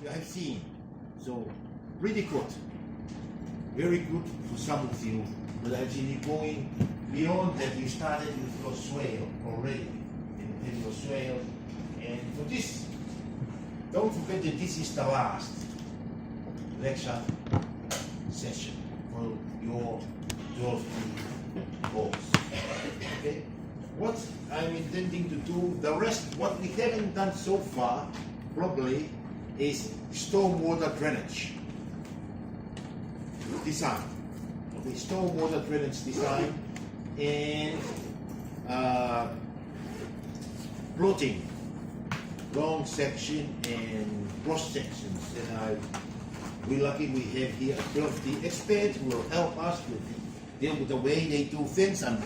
you have seen. So pretty good, very good for some of you. But actually going beyond that, you started with your swale already, in your swale. And for this, don't forget that this is the last lecture session for your 12 course. Okay? What I'm intending to do, the rest, what we haven't done so far, probably, is stormwater drainage design. Okay, stormwater drainage design and plotting long section and cross sections. And we're lucky we have here a 12D expert who will help us with the way they do things. I'm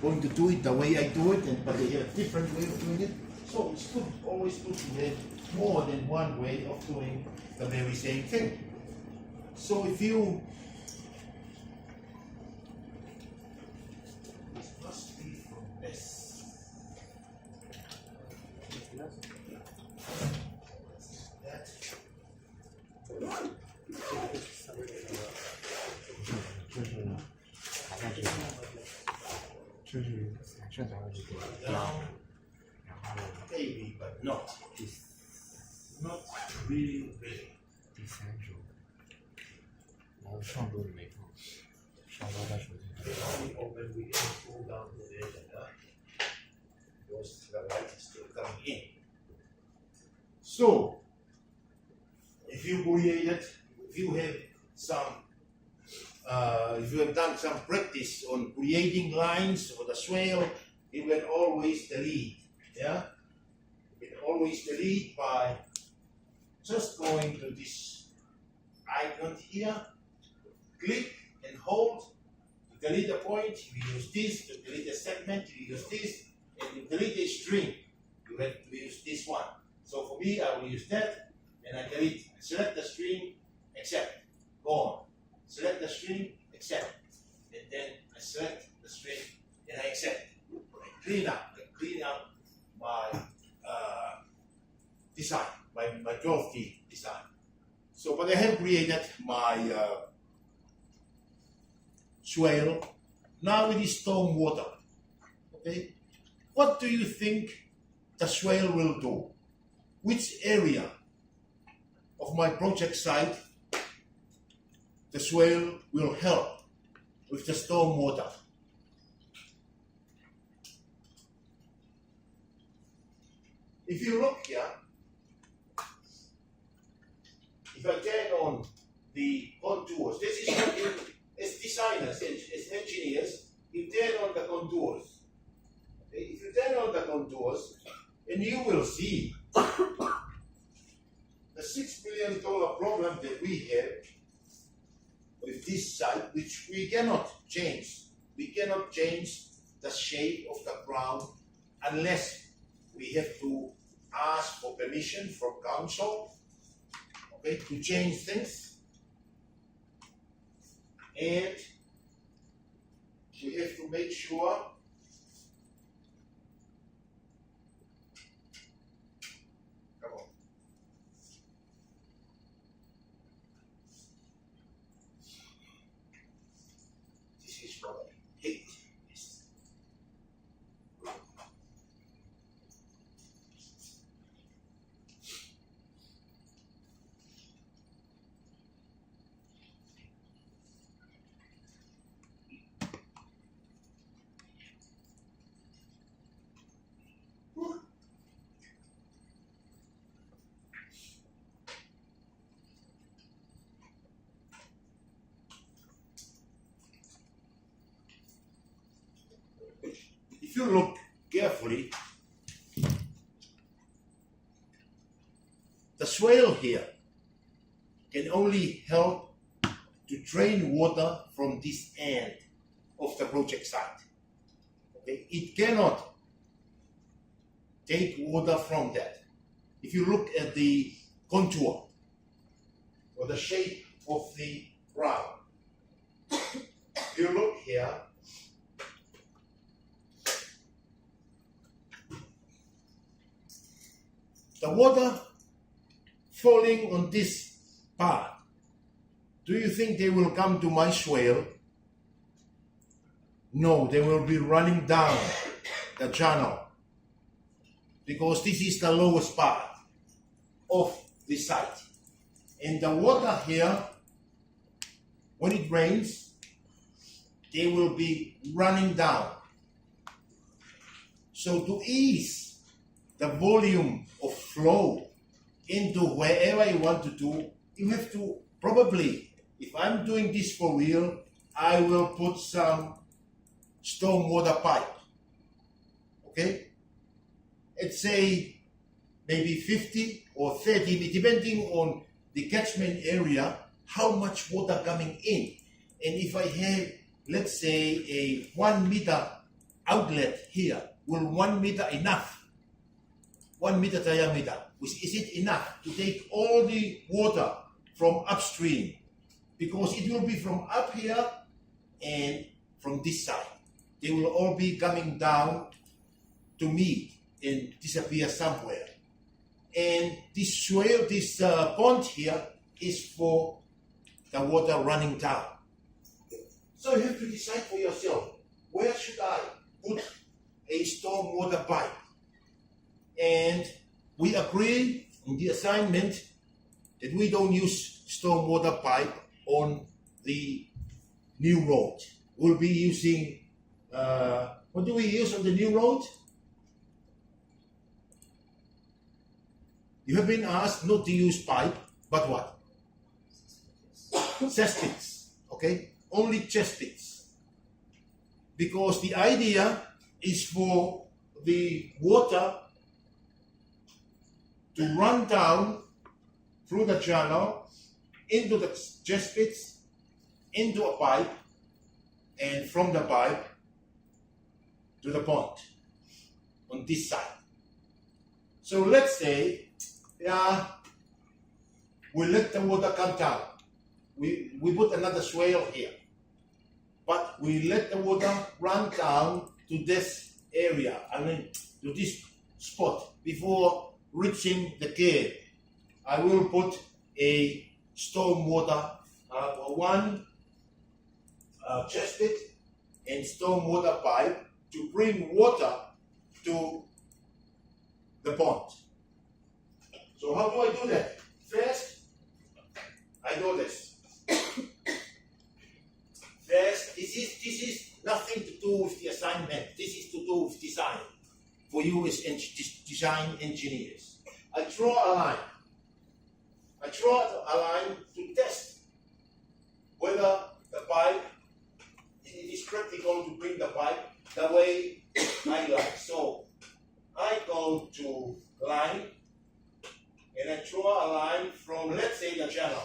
going to do it the way I do it, but they have a different way of doing it. So it's good, always good to have more than one way of doing the very same thing. So if you, this must be from this. Maybe, but not really. 第三周，然后上周没做，上周在手机上。 Open, we can pull down the data. Because the light is still coming in. So, if you created, if you have done some practice on creating lines for the swale, you can always delete. Yeah, you can always delete by just going to this icon here, click and hold. To delete a point, you use this. To delete a segment, you use this. And to delete a string, you have to use this one. So for me, I will use that, and I delete. Select the string, accept, go on. Select the string, accept, and then I select the string, and I accept. I clean up my design, my 12D design. So, but I have created my swale. Now it is stormwater. Okay, what do you think the swale will do? Which area of my project site the swale will help with the stormwater? If you look here, if I turn on the contours, this is what you, as designers, as engineers, you turn on the contours. Okay? If you turn on the contours, and you will see the $6 million problem that we have with this site, which we cannot change. We cannot change the shape of the ground unless we have to ask for permission from council, okay, to change things. And we have to make sure if you look carefully, the swale here can only help to drain water from this end of the project site. Okay? It cannot take water from that. If you look at the contour or the shape of the ground, if you look here, the water falling on this part, do you think they will come to my swale? No, they will be running down the channel because this is the lowest part of the site. And the water here, when it rains, they will be running down. So to ease the volume of flow into wherever you want to do, you have to probably, if I'm doing this for real, I will put some stormwater pipe. Okay? Let's say maybe 50 or 30, depending on the catchment area, how much water coming in. And if I have, let's say, a 1 meter outlet here, will 1 meter enough? 1 meter diameter. Is it enough to take all the water from upstream? Because it will be from up here and from this side. They will all be coming down to meet and disappear somewhere. And this swale, this pond here is for the water running down. So you have to decide for yourself, where should I put a stormwater pipe? And we agree in the assignment that we don't use stormwater pipe on the new road. We'll be using, what do we use on the new road? You have been asked not to use pipe, but what? Cesspits, okay? Only chesspits. Because the idea is for the water to run down through the channel into the chesspits, into a pipe, and from the pipe to the pond on this side. So let's say we let the water come down. We put another swale here, but we let the water run down to this area, to this spot before reaching the cave. I will put a stormwater, one chesspit and stormwater pipe to bring water to the pond. So how do I do that? First, I do this. First, this is nothing to do with the assignment. This is to do with design for you as design engineers. I draw a line. I draw a line to test whether the pipe, it is practical to bring the pipe the way I like. So I go to line and I draw a line from, let's say, the channel.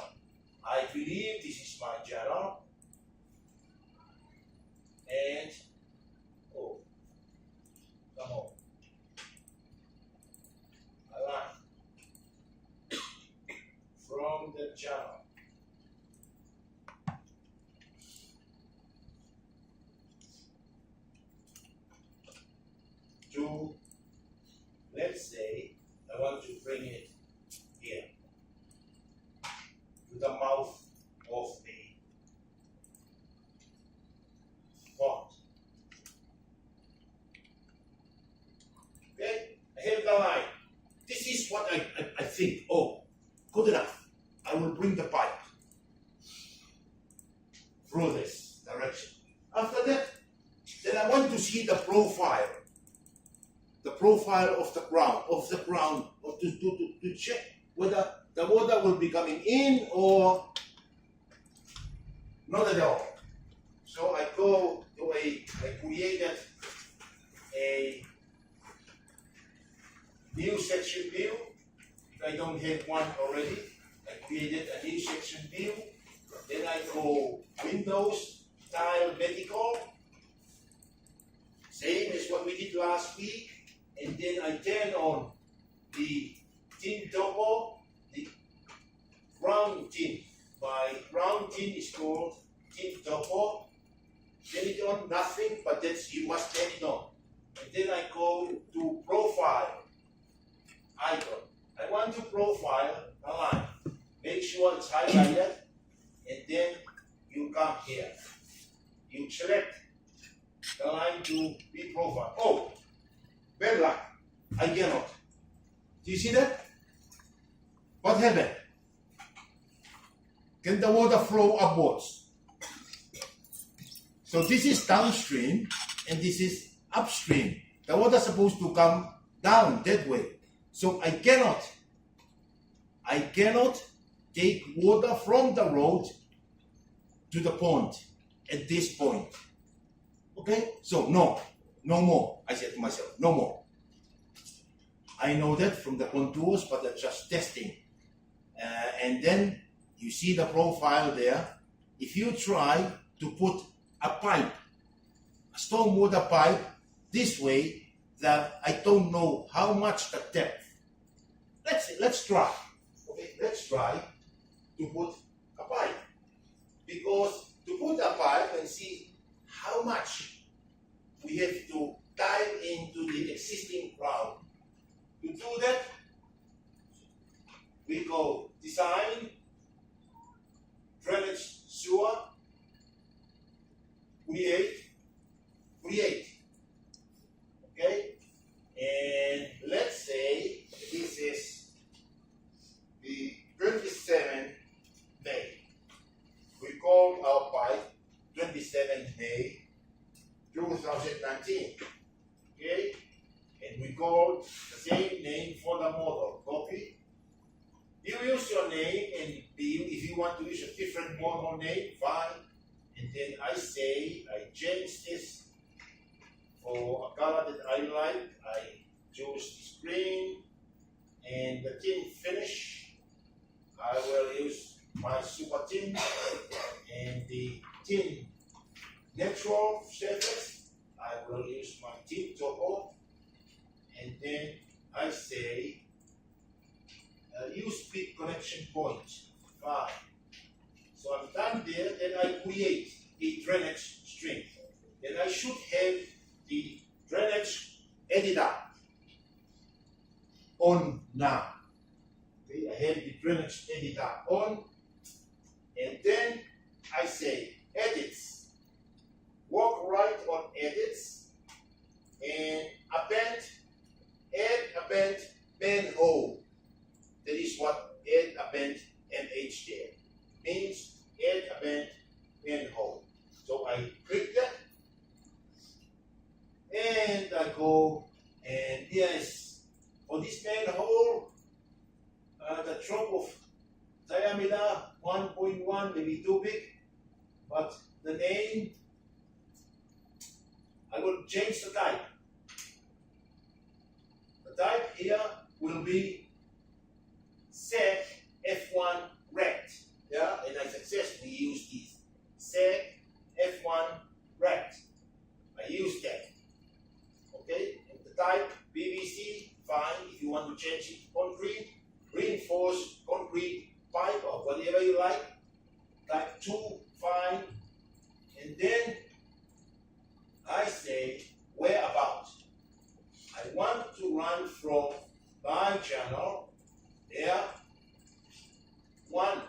I believe this is my channel. And, oh, come on. A line from the channel. To, let's say, I want to bring it here to the mouth of the pond. Okay, I have the line. This is what I think. Oh, good enough. I will bring the pipe through this direction. After that, then I want to see the profile. The profile of the ground, to check whether the water will be coming in or not at all. So I go to I created a new section view. If I don't have one already, I created a new section view. Then I go Windows, Tile, Vertical, same as what we did last week. And then I turn on the tint topo, the ground tint. My ground tint is called tint topo. Turn it on, nothing, but that's, you must turn it on. And then I go to profile icon. I want to profile align. Make sure it's highlighted, and then you come here. You select the line to be profile. Oh, bad luck. I cannot. Do you see that? What happened? Can the water flow upwards? So this is downstream and this is upstream. The water is supposed to come down that way. So I cannot take water from the road to the pond at this point. Okay? So no more. I said to myself, no more. I know that from the contours, but I'm just testing. And then you see the profile there. If you try to put a pipe, a stormwater pipe, this way, that I don't know how much the depth. Let's try. Okay, let's try to put a pipe. Because to put a pipe and see how much we have to dive into the existing ground. To do that, we go design, drainage sewer, create. Okay? And let's say this is the 27th May. We call our pipe 27th May 2019. Okay? And we call the same name for the model. Copy. You use your name, and if you want to use a different model name, fine. And then I change this for a color that I like. I choose this green, and the tint finish, I will use my super tint, and the tint natural surface, I will use my tint topo, and then I say use peak connection point 5. So I'm done there, then I create a drainage string. Then I should have the drainage editor on now. Okay, I have the drainage editor on, and then I say edits, walk right on edits, and add a bend manhole. That is what add a bend MH there means. Add a bend manhole. So I click that, and I go, and yes, for this manhole, the drop of diameter 1.1 may be too big, but the name, I will change the type. The type here will be seg F1 rect. Yeah, and I successfully use this seg F1 rect. I use that. Okay, and the type PVC, fine. If you want to change it, concrete, reinforced concrete pipe, or whatever you like. Type 2, fine. And then I say whereabout. I want to run from my channel there, a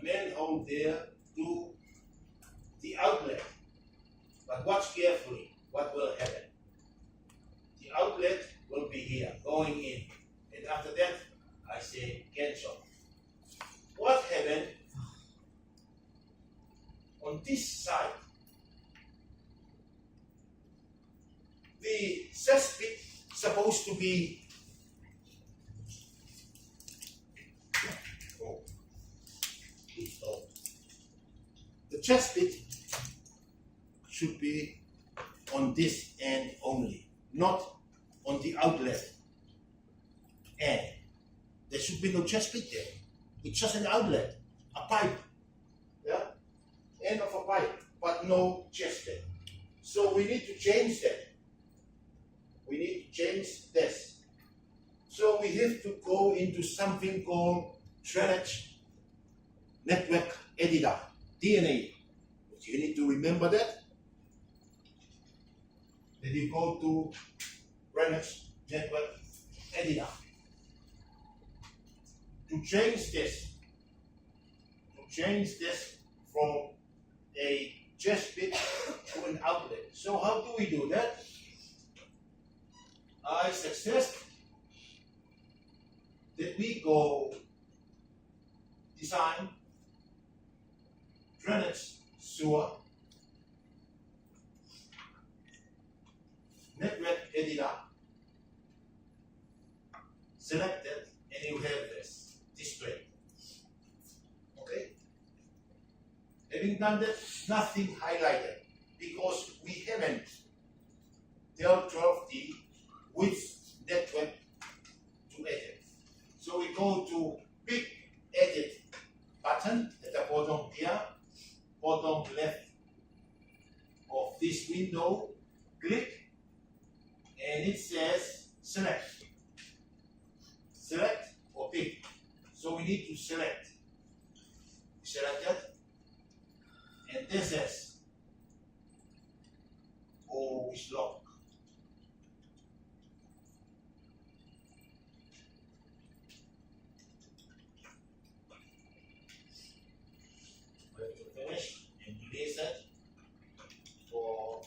manhole there, to the outlet. But watch carefully what will happen. The outlet will be here, going in. And after that, I say cancel. What happened on this side? The cesspit supposed to be the chesspit should be on this end only, not on the outlet end. There should be no chesspit there. It's just an outlet, a pipe, yeah, end of a pipe, but no chesspit. So we need to change that. We need to change this. So we have to go into something called drainage network editor, DNA. You need to remember that. Then you go to drainage network editor. to change this from a chest bit to an outlet. So how do we do that? I suggest that we go design drainage sewer network editor, select it, and you have this display. Okay? Having done that, nothing highlighted because we haven't tell 12D which network to edit. So we go to big edit button at the bottom here, bottom left of this window, click, and it says select or pick. So we need to select that, and this is always lock. We have to finish and release it for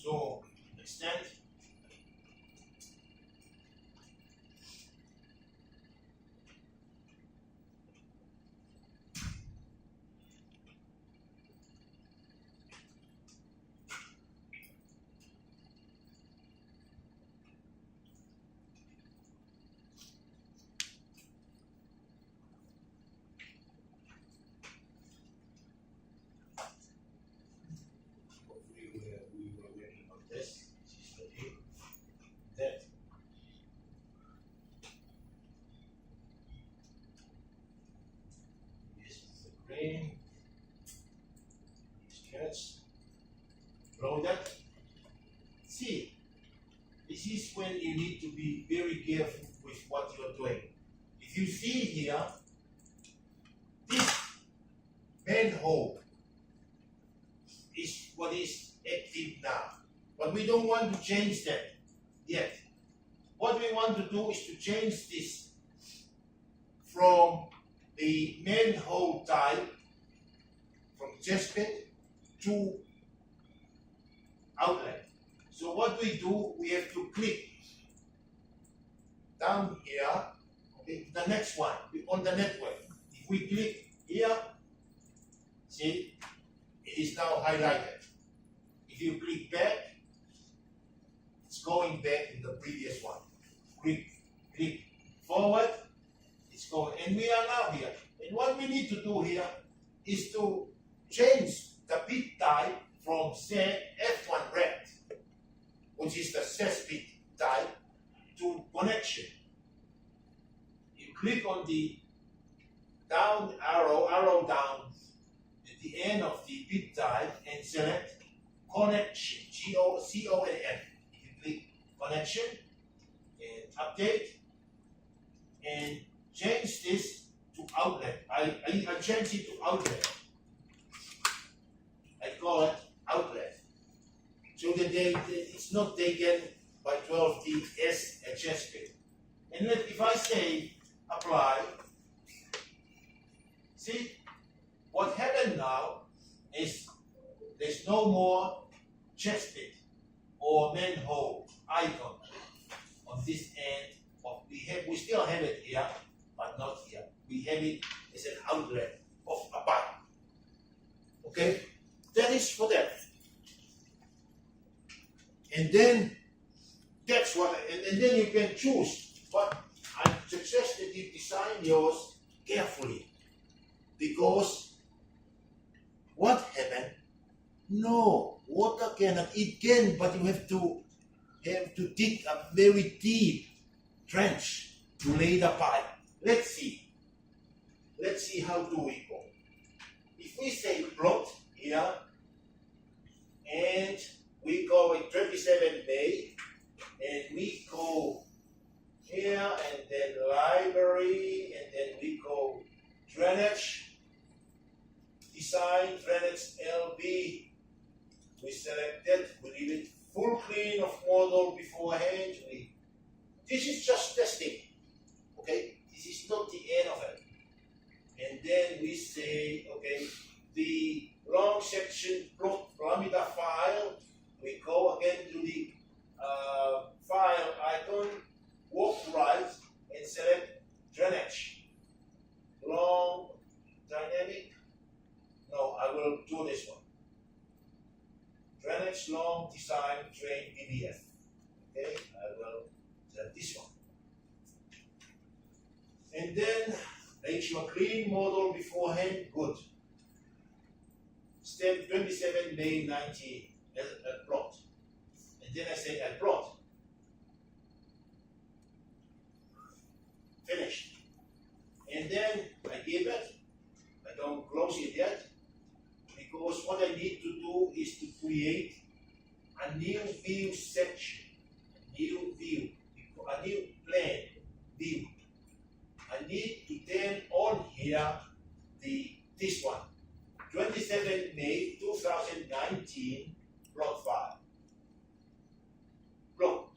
so extend. We were working on this. This is the view. That this is the green. Sketch. Blow that. See, this is when you need to be very careful with what you're doing. If you see here, this manhole is what is active now. But we don't want to change that yet. What we want to do is to change this from the manhole type, from chest bit to outlet. So what we do, we have to click down here, okay, the next one, on the network. If we click here, see, it is now highlighted. If you click back, it's going back in the previous one. Click forward, it's going, and we are now here. And what we need to do here is to change the bit type from say F1 red, which is the ses bit type, to connection. You click on the down arrow down at the end of the bit type and select connection, C-O-N-N. You click connection and update and change this to outlet. I change it to outlet. I call it outlet. So that it's not taken by 12D as a chest bit. And if I say apply, see what happened now is there's no more chest bit or manhole icon on this end. We still have it here, but not here. We have it as an outlet of a button. Okay, that is for that. And then that's what, and then you can choose. But I suggest that you design yours carefully, because what happened? No, water cannot. It can, but you have to dig a very deep trench to lay the pipe. Let's see. Let's see how do we go. If we say plot here, and we go in 27 May, and we go here, and then library, and then we go drainage, design drainage LB. We selected, we leave it full clean of model beforehand. This is just testing, okay? This is not the end of it. And then we say, okay, the long section plot parameter file, we go again to the file icon, walk right, and select drainage. Long dynamic. No, I will do this one. Drainage long design drain PDF. Okay, I will select this one. And then make sure clean model beforehand, good. Step 27 May 90 plot. And then I say I plot. Finished. And then I give it. I don't close it yet, because what I need to do is to create a new view section, a new view, a new plane view. I need to turn on here this one, 27 May 2019 plot file. Look,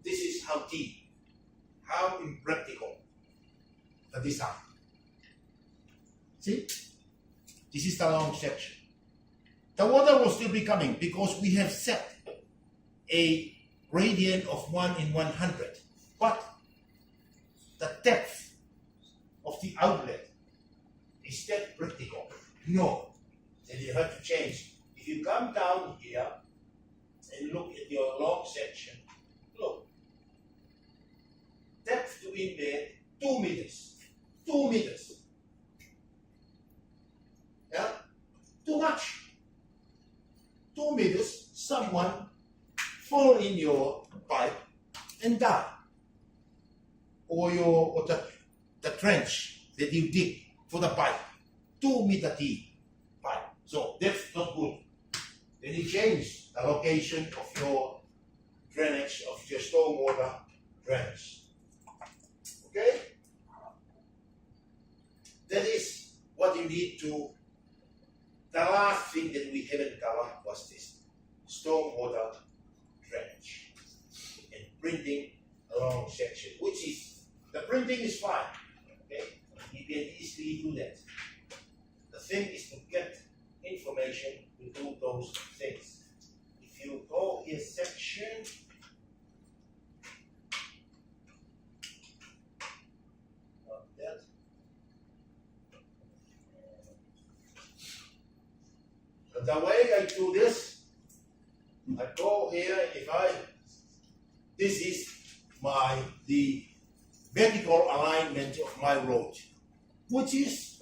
this is how deep, how impractical the design. See? This is the long section. The water will still be coming because we have set a gradient of 1 in 100. But the depth of the outlet, is that practical? No. Then you have to change. If you come down here and look at your long section, look. Depth to inlet, 2 meters. 2 meters. Yeah? Too much. 2 meters, someone fall in your pipe and die. Or the trench that you dig for the pipe, 2 meter deep pipe. So that's not good. Then you change the location of your drainage, of your stormwater drainage. Okay? That is what you need to. The last thing that we haven't covered was this stormwater drainage and printing a long section, which is, the printing is fine, okay? You can easily do that. The thing is to get information to do those things. If you go here section, like that. But the way I do this, I go here, this is the vertical alignment of my road, which is,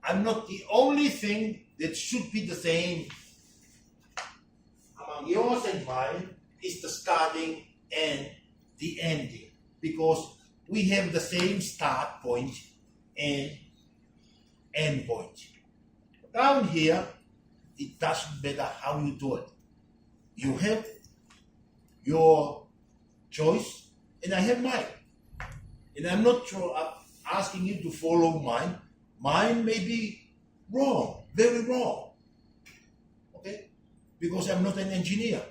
I'm not the only thing that should be the same among yours and mine, is the starting and the ending, because we have the same start point and end point. Down here, it doesn't matter how you do it. You have your choice, and I have mine. And I'm not asking you to follow mine. Mine may be wrong, very wrong. Okay? Because I'm not an engineer.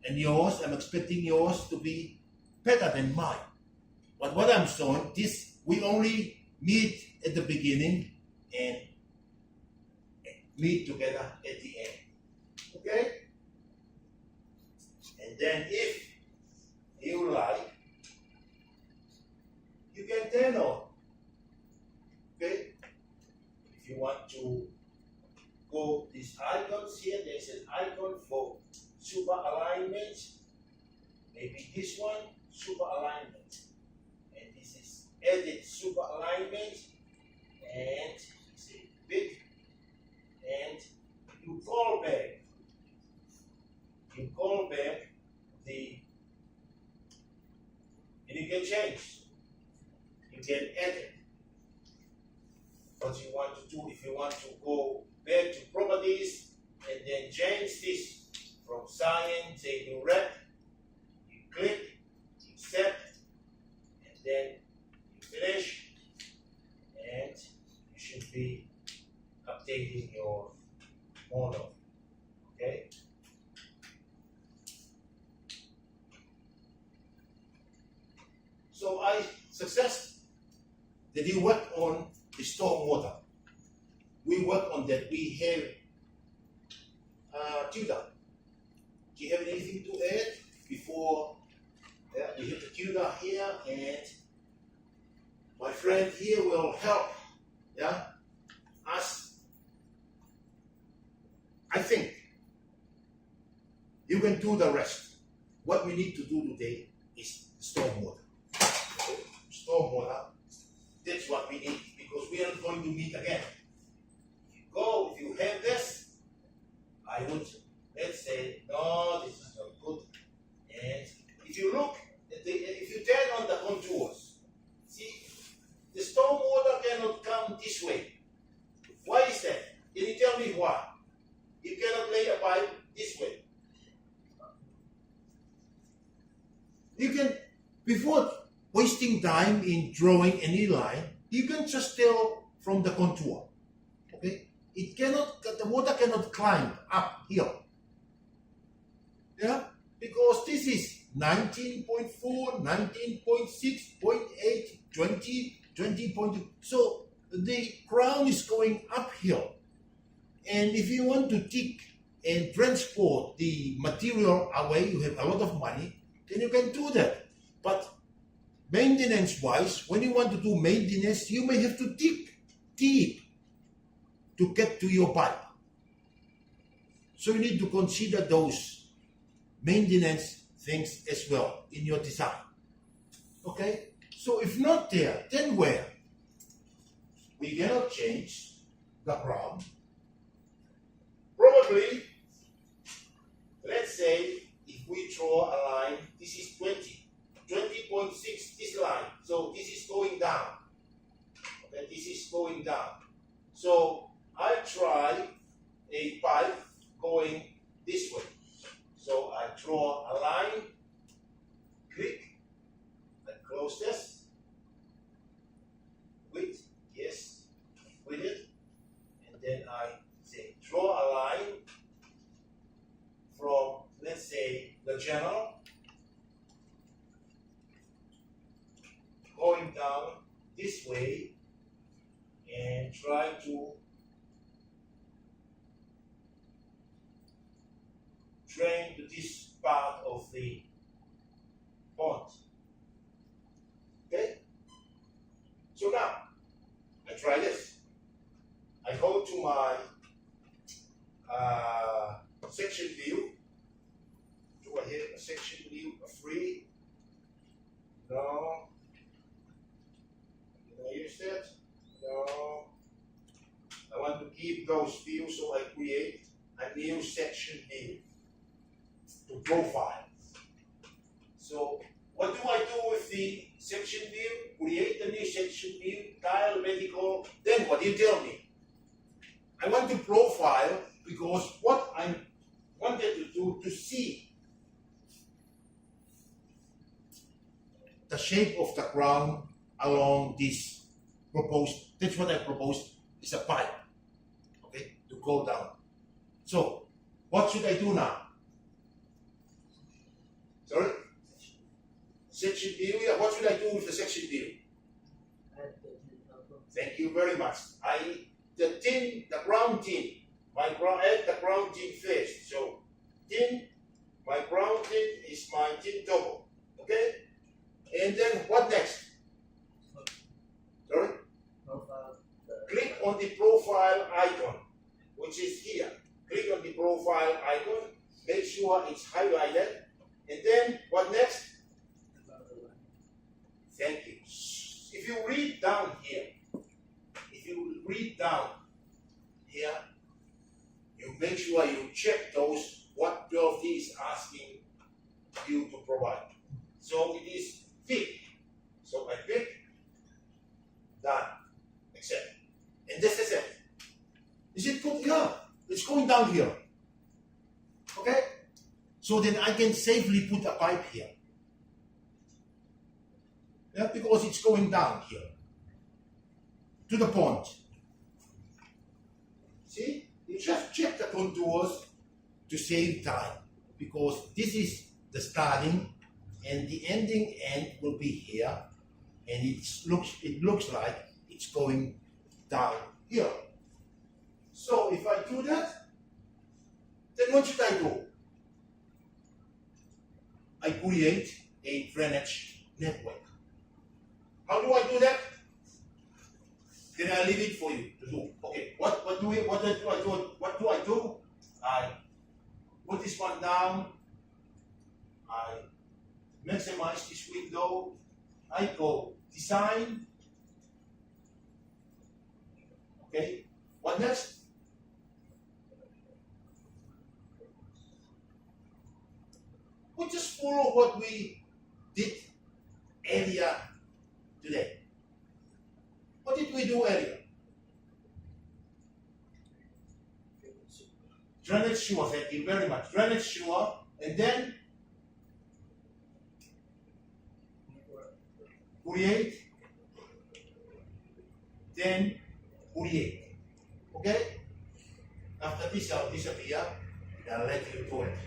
And yours, I'm expecting yours to be better than mine. But what I'm showing, this, we only meet at the beginning and meet together at the end. Okay? And then if you like, you can turn on. Okay? If you want to go these icons here, there's an icon for super alignment. Maybe this one, super alignment. And this is edit super alignment. And say big. And you call back. You call back and you can change. You can edit what you want to do. If you want to go back to properties and then change this from cyan, say to red, you click, you set, and then you finish, and you should be updating your model. Okay? So I suggest that you work on the storm water. We work on that. We have tutor. Do you have anything to add before? Yeah, we have the tutor here, and my friend here will help. Yeah, us. I think you can do the rest. What we need to do today is storm water. Storm water. That's what we need, because we are going to meet again. If you have this, I would, let's say, no, this is not good. And if you look, if you turn on the contours, see, the storm water cannot come this way. Why is that? Can you tell me why? You cannot lay a pipe this way. You can, before wasting time in drawing any line, you can just tell from the contour. Okay? It cannot, the water cannot climb uphill. Yeah? Because this is 19.4, 19.6, 0.8, 20, 20.2. So the ground is going uphill. And if you want to dig and transport the material away, you have a lot of money, then you can do that. But maintenance-wise, when you want to do maintenance, you may have to dig deep to get to your pipe. So you need to consider those maintenance things as well in your design. Okay? So if not there, then where? We cannot change the ground. Probably, let's say, if we draw a line, this is 20, 20.6, this line. So this is going down. Okay, this is going down. So I try a pipe going this way. So I draw a line, click, and close this. Width, yes, with it. And then I say draw a line from, let's say, the channel going down this way, and try to drain to this part of the pond. Okay? So now, I try this. I go to my section view. Do I have a section view free? No. Did I use that? No. I want to keep those views, so I create a new section view to profile. So what do I do with the section view? Create a new section view, tile, medical. Then what do you tell me? I want to profile, because what I wanted to do, to see the shape of the ground along this proposed, that's what I proposed, is a pipe, okay, to go down. So what should I do now? Sorry? Section view, yeah, what should I do with the section view? Thank you very much. The ground tin, add the ground tin first. So tin, my ground tin is my tin double. Okay? And then what next? Sorry? Click on the profile icon, which is here. Click on the profile icon, make sure it's highlighted. And then what next? Thank you. If you read down here, you make sure you check those, what 12D is asking you to provide. So it is fit. So I click, done, accept. And this is it. Is it good? Yeah, it's going down here. Okay? So then I can safely put a pipe here. Yeah, because it's going down here to the pond. just check the contours to save time, because this is the starting and the ending end will be here, and it looks like it's going down here. So if I do that, then what should I do? I create a drainage network. How do I do that? Then I leave it for you to do. Okay, what do I do? I put this one down. I maximize this window. I go design. Okay, what next? We just follow what we did earlier today. What did we do earlier? Drainage sewer, thank you very much. Drainage sewer, and then create, then create. Okay? After this, I'll disappear, and I'll let you do it.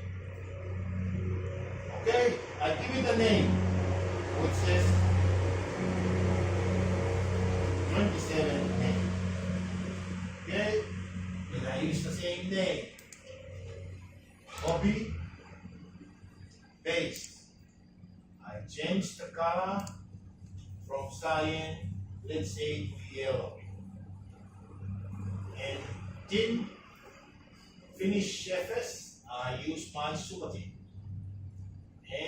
Okay? I give it a name, which says 27 name. Okay? And I use the same name. Copy, paste. I change the color from cyan, let's say, to yellow. And thin finish surface, I use my super thin.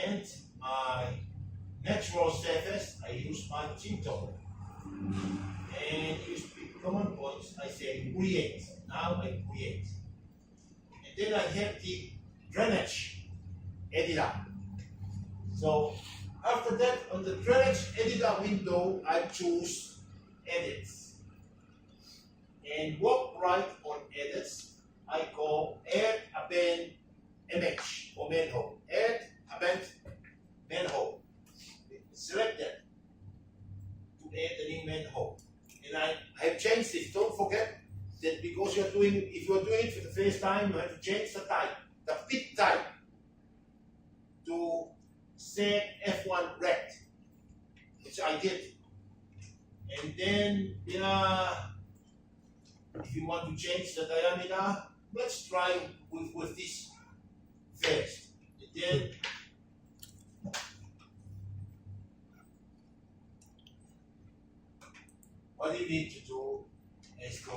And my natural surface, I use my thin tone. And use common points, I say create. Now I create. And then I have the drainage editor. So after that, on the drainage editor window, I choose edits. And work right on edits, I call add append image or manhole. Add append manhole. Select that to add the new manhole. And I have changed this. Don't forget that because if you're doing it for the first time, you have to change the type, the fit type, to say F1 rect, which I did. And then, if you want to change the diameter, let's try with this first. And then what you need to do is go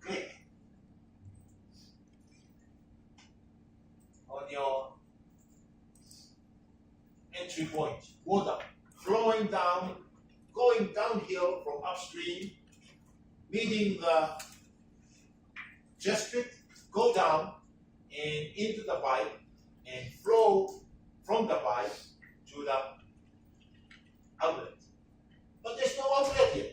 click on your entry point, water flowing down, going downhill from upstream, meeting the district, go down and into the pipe and flow from the pipe to the outlet. But there's no outlet here.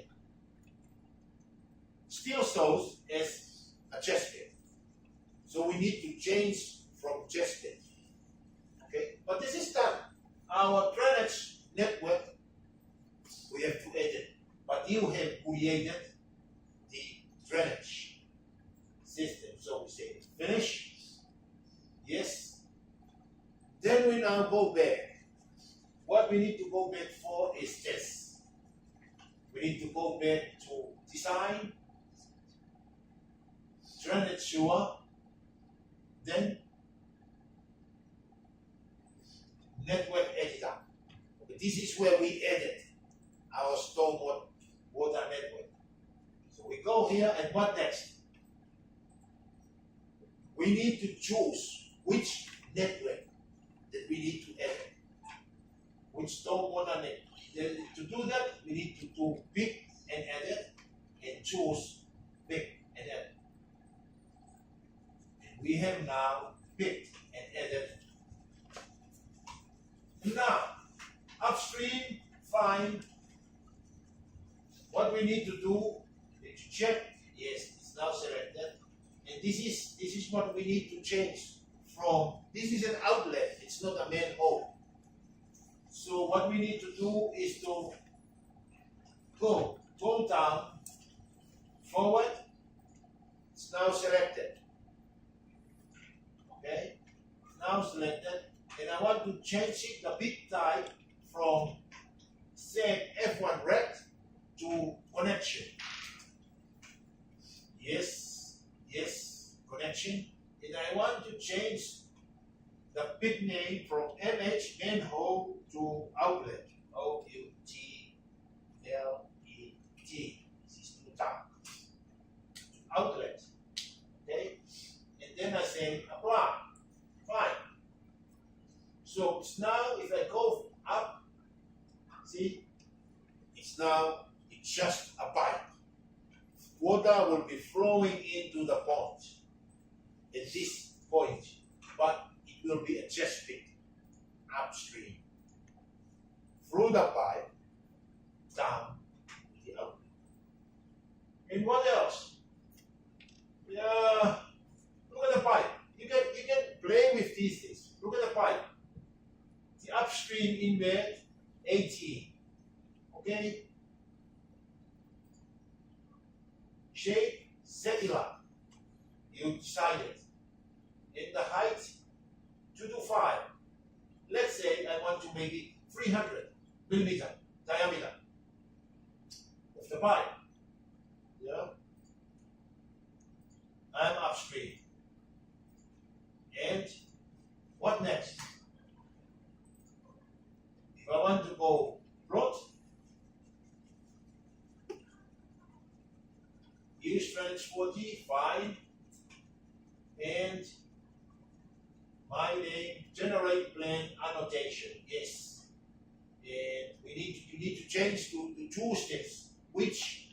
Still shows as a chest pit. So we need to change from chest pit. Okay? But this is done. Our drainage network, we have to edit. But you have created the drainage system. So we say finish. Yes. Then we now go back. What we need to go back for is this. We need to go back to design, drainage sewer, then network editor. This is where we edit our stormwater network. So we go here, and what next? We need to choose which network that we need to edit, which stormwater network. To do that, we need to do pick and edit, and choose pick and edit. And we have now picked and edit. Now, upstream, fine. What we need to do is to check, yes, it's now selected. And this is what we need to change from. This is an outlet, it's not a manhole. So what we need to do is to go down, forward, it's now selected. to change it, the bit type from sem1 rect to connection. Yes, connection. And I want to change the bit name from MH manhole to outlet. OUTLET. This is to top. Outlet. Okay? And then I say apply. Fine. So it's now if I go up, see, it's just a pipe. Water will be flowing into the pond at this point, but it will be adjusted upstream through the pipe down to the outlet. And what else? Yeah, look at the pipe. You can play with these things. Look at the pipe. The upstream inlet 18. Okay? Shape, set it up. You decided. And the height 2 to 5. Let's say I want to make it 300 millimeter diameter of the pipe. Yeah? I'm upstream. And what next? If I want to go plot, use trench 40, fine. And my name, generate plan annotation, yes. And you need to change to choose this, which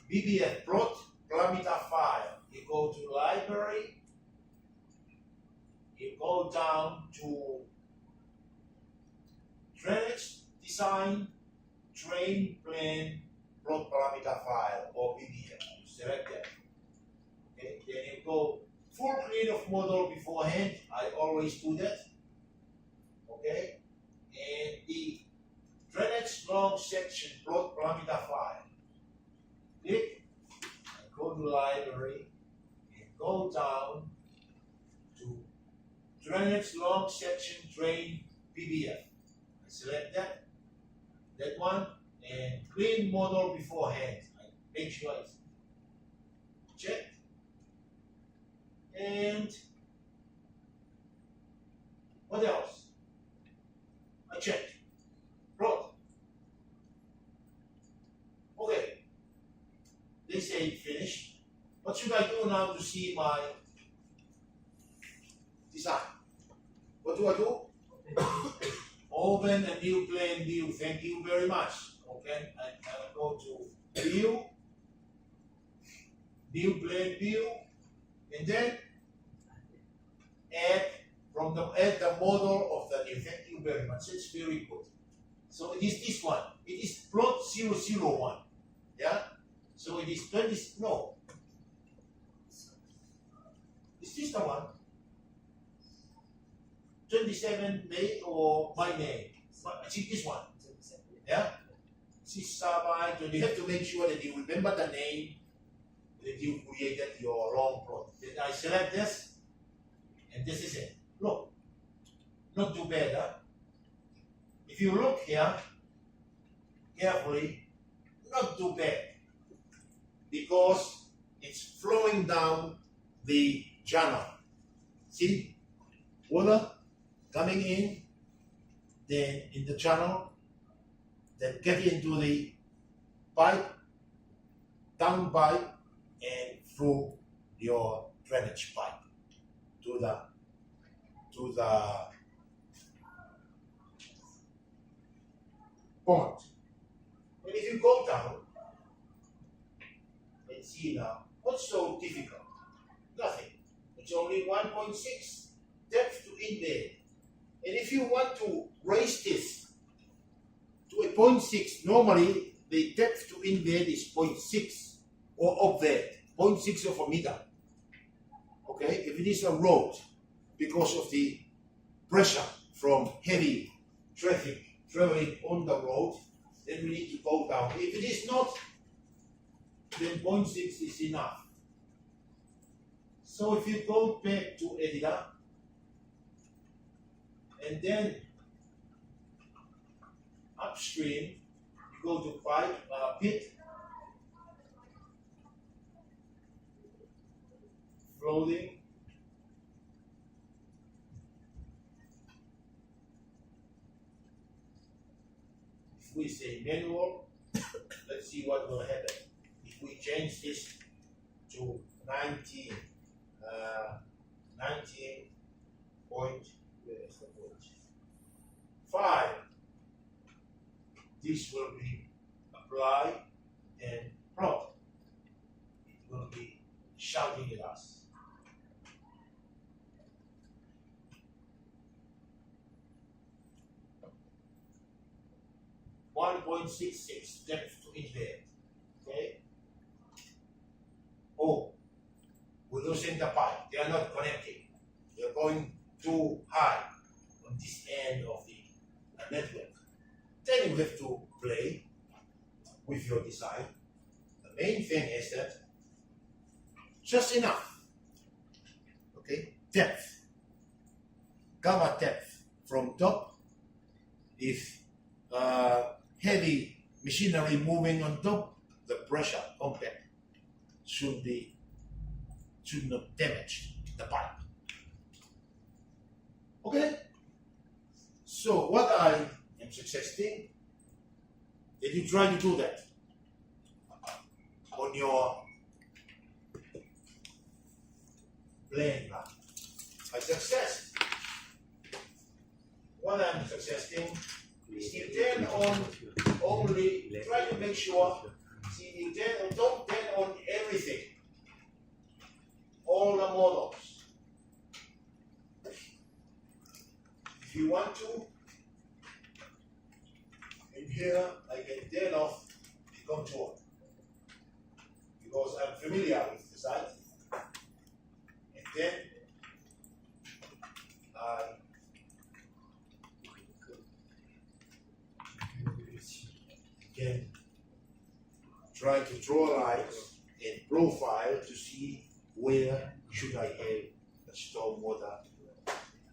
BBF plot parameter file. You go to library, you go down to drainage design, train plan, plot parameter file or BBF. You select that. Okay, then you go full clean of model beforehand. I always do that. Okay, and the drainage long section plot parameter file. Click, and go to library, and go down to drainage long section drain BBF. I select that one, and clean model beforehand. I make sure it's checked. And what else? I checked. Plot. Okay. They say finished. What should I do now to see my design? What do I do? Open a new plan view. Thank you very much. Okay. I'll go to view, new plan view, and then add the model of the new. Thank you very much. It's very good. So it is this one. It is plot 001. Yeah. So it is 20. No. Is this the one? 27 May or my name? I think this one. Yeah. This is Sabai. So you have to make sure that you remember the name that you created your long plot. Then I select this, and this is it. Look, not too bad, huh? If you look here carefully, not too bad, because it's flowing down the channel. See, water coming in, then in the channel, then get into the pipe, down pipe, and through your drainage pipe to the pond. And if you go down and see now, what's so difficult? Nothing. It's only 1.6 depth to inlet. And if you want to raise this to a 0.6, normally the depth to inlet is 0.6 or up there, 0.6 of a meter. Okay, if it is a road, because of the pressure from heavy traffic traveling on the road, then we need to go down. If it is not, then 0.6 is enough. So if you go back to editor, and then upstream, you go to pit, floating, if we say manual, let's see what will happen. If we change this to 19 point 5, this will be applied and plot. It will be shouting at us. .66 depth to embed. Okay. Oh, we're losing the pipe. They are not connecting. They are going too high on this end of the network. Then you have to play with your design. The main thing is that just enough. Okay, depth. Gamma depth from top. If heavy machinery moving on top, the pressure compact should not damage the pipe. Okay? So what I am suggesting that you try to do that on your playing line. By success, what I'm suggesting is you turn on only, try to make sure, see, you don't turn on everything, all the models. If you want to, in here I can turn off the control because I'm familiar with the site, and then I can try to draw lines and profile to see where should I have the stormwater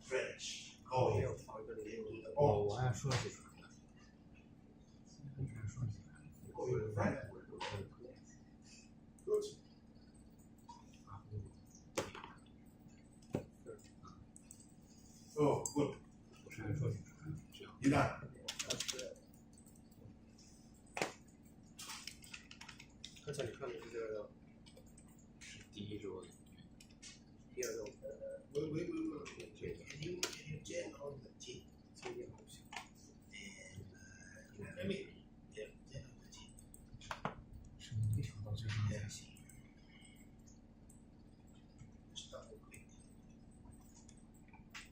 drainage going into the pond. 我按设计出来的。Going right. Good. Oh, good. 我是按设计出来的，这样。 You done. 刚才你看的这个是第一周的，第二周